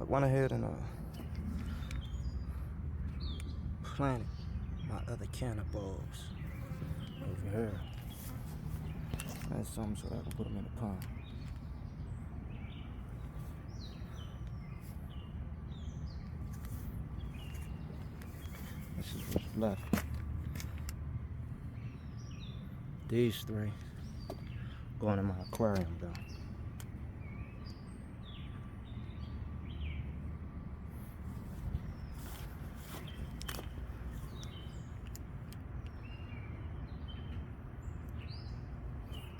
went ahead and planted my other canna bulbs over here. That's something so that I can put them in the pond. This is what's left. These three going in my aquarium though.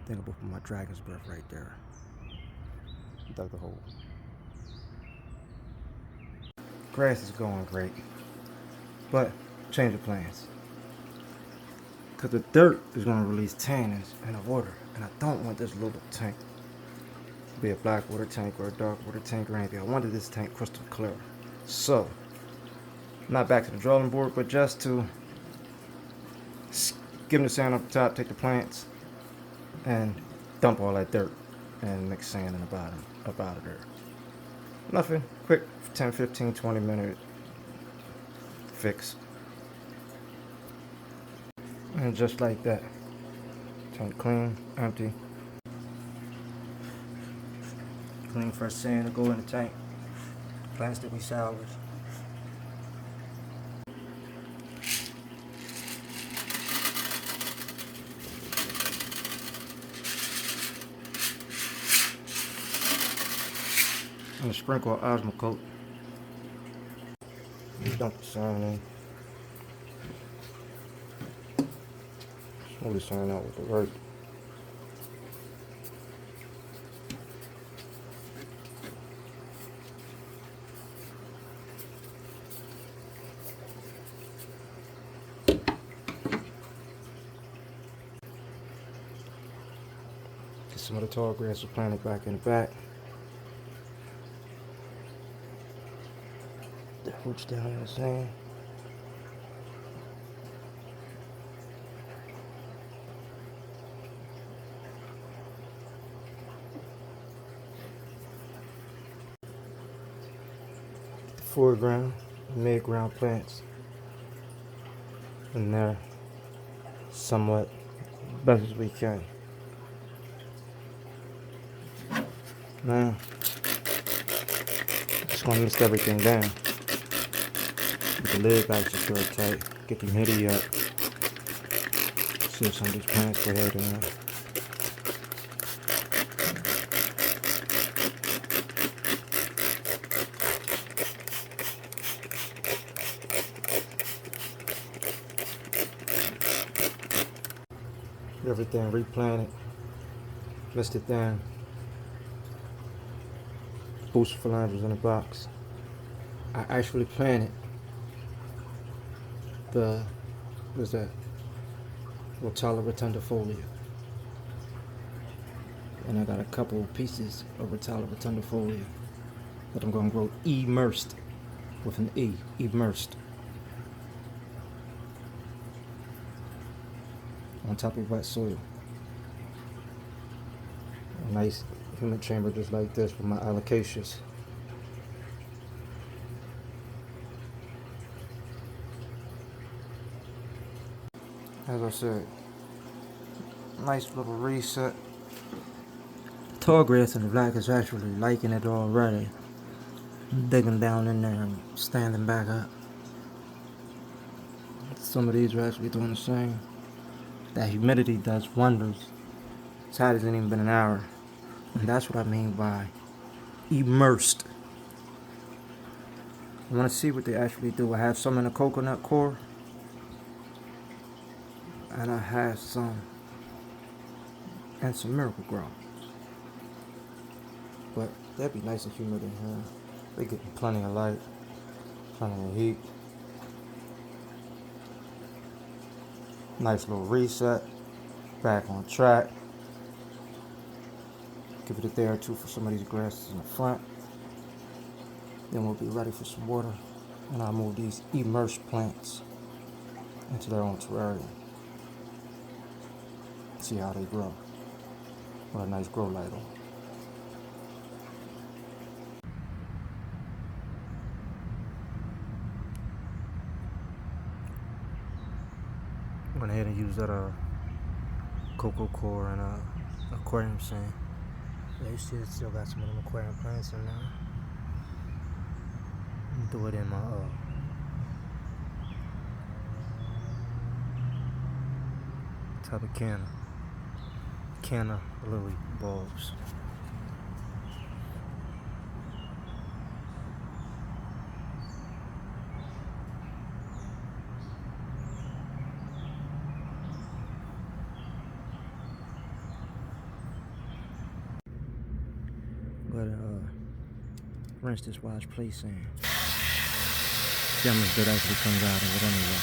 I think I'm gonna put my dragon's breath right there. Dug the hole. Grass is going great, but change of plans. Because the dirt is going to release tannins in the water, and I don't want this little tank to be a black water tank or a dark water tank or anything. I wanted this tank crystal clear. So, not back to the drawing board, but just to give them the sand up top, take the plants, and dump all that dirt and mix sand in the bottom up out of there. Nothing, quick 10, 15, 20 minute fix. And just like that, tank clean, empty. Clean fresh sand to go in the tank. Plastic we salvage. And a sprinkle of Osmocote. Dump the sand in. Smooth the sand out with the work. Get some of the tall grass planted back in the back. The roots down in the sand. Foreground, mid-ground plants in there somewhat best as we can. Now, just gonna mist everything down. Get the lid back secure tight. Get the humidity up. See if some of these plants go ahead and everything replanted, mist it down, boost phalanges in the box. I actually planted the, what's that, Rotala rotundifolia, and I got a couple pieces of Rotala rotundifolia that I'm going to grow immersed with an E, immersed, on top of wet soil. A nice humid chamber just like this for my alocasias. As I said, nice little reset. Tall grass in the black is actually liking it already. Digging down in there and standing back up. Some of these are actually doing the same. That humidity does wonders. Tide hasn't even been an hour. And that's what I mean by immersed. I want to see what they actually do. I have some in a coconut core. And I have some and some miracle grow. But that'd be nice and humid in here. They're getting plenty of light, plenty of heat. Nice little reset. Back on track. Give it a day or two for some of these grasses in the front. Then we'll be ready for some water. And I'll move these immersed plants into their own terrarium. See how they grow. With a nice grow light on. use that coco coir and aquarium sand. Yeah, you see it still got some of them aquarium plants in there. Throw it in my type of Canna Lily bulbs. But rinse this wash place in. See how much dirt actually comes out of it anyway.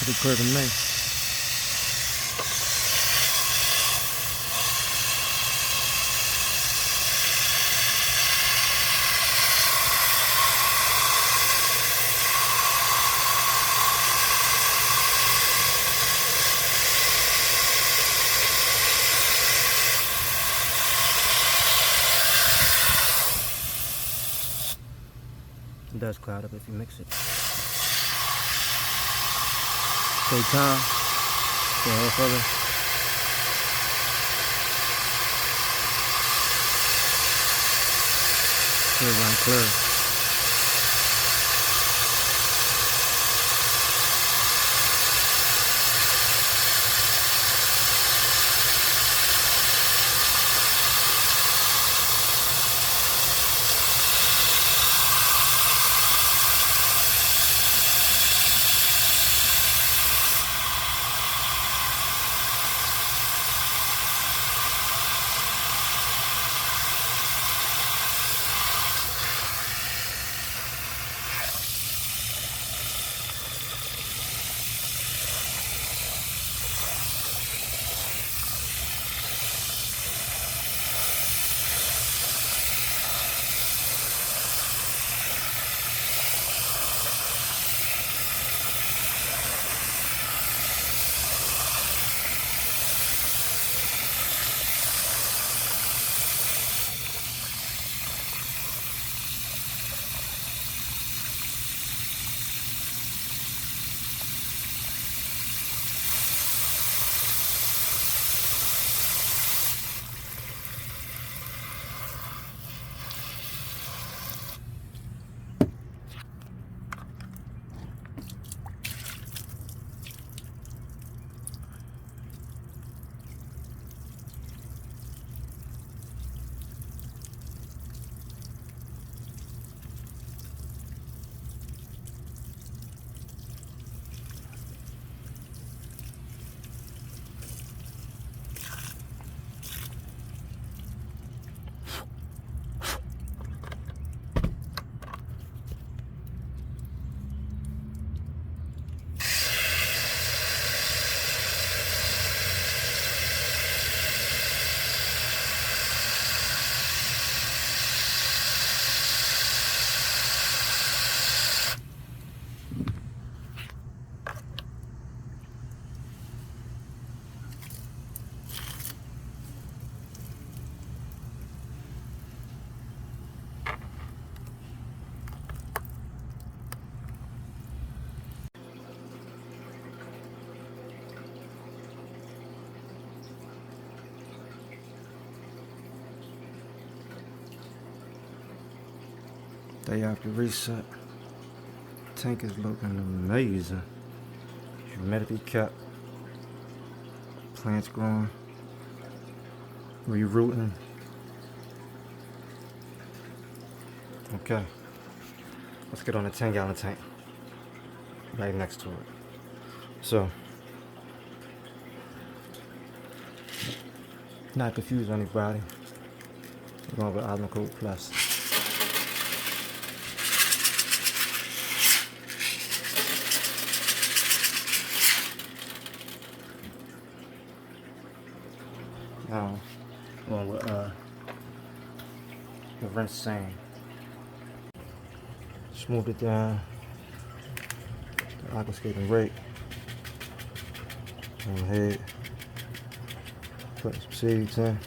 Pretty clear to me. It does cloud up if you mix it. Take time. Go a little further. Clear, run clear. Day after reset. Tank is looking amazing. Humidity kept. Plants growing. Rerooting. Okay. Let's get on the 10-gallon tank. Right next to it. So, not confuse anybody. We're going with Osmocote Plus. Now, going with the rinse sand. Smooth it down. The aqua skating rake. On the head. Put some seeds in.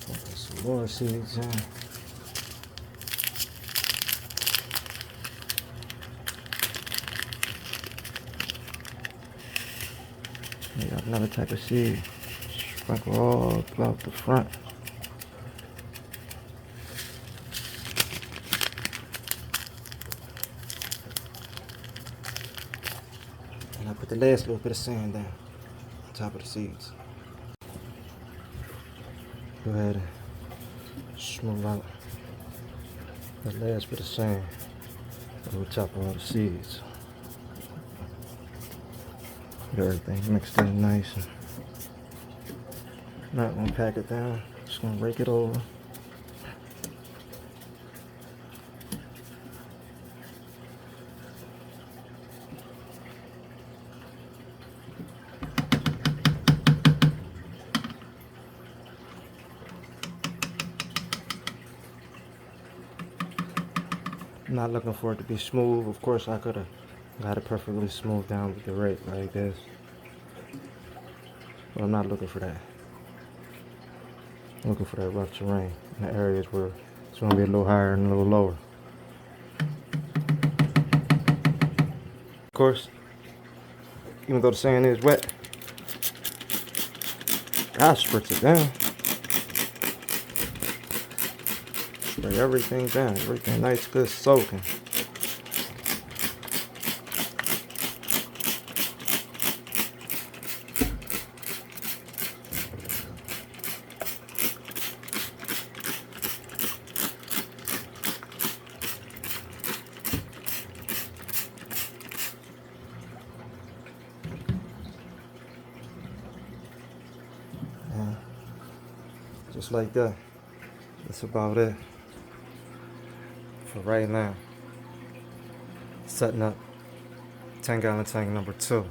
Put some more seeds in. We got another type of seed. Sprinkle all throughout the front. And I put the last little bit of sand down on top of the seeds. Go ahead and smooth out the last bit of sand over top of all the seeds. Get everything mixed in nice. And not gonna pack it down, just gonna rake it over. I'm not looking for it to be smooth. Of course, I could have got it perfectly smooth down with the rake like this, but I'm not looking for that. I'm looking for that rough terrain in the areas where it's going to be a little higher and a little lower. Of course, even though the sand is wet, I spritz it down. Spray everything down, everything nice, good soaking. Yeah, just like that. That's about it for right now. Setting up 10-gallon tank number 2.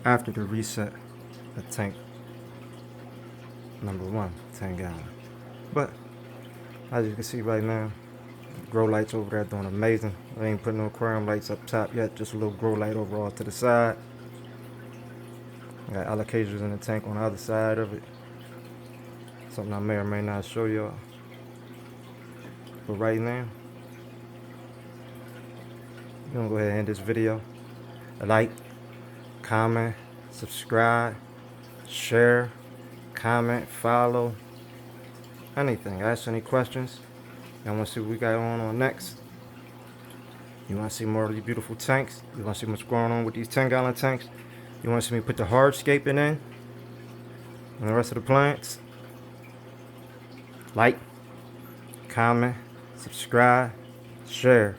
After the reset of tank number 1, 10-gallon. But as you can see right now, grow lights over there doing amazing. I ain't putting no aquarium lights up top yet, just a little grow light overall to the side. I got allocators in the tank on the other side of it. Something I may or may not show y'all. But right now, I'm gonna go ahead and end this video. Like, comment, subscribe, share, comment, follow, anything. Ask any questions. Y'all wanna see what we got on next? You wanna see more of these beautiful tanks? You wanna see what's going on with these 10-gallon tanks? You wanna see me put the hardscaping in and the rest of the plants? Like, comment, subscribe, share.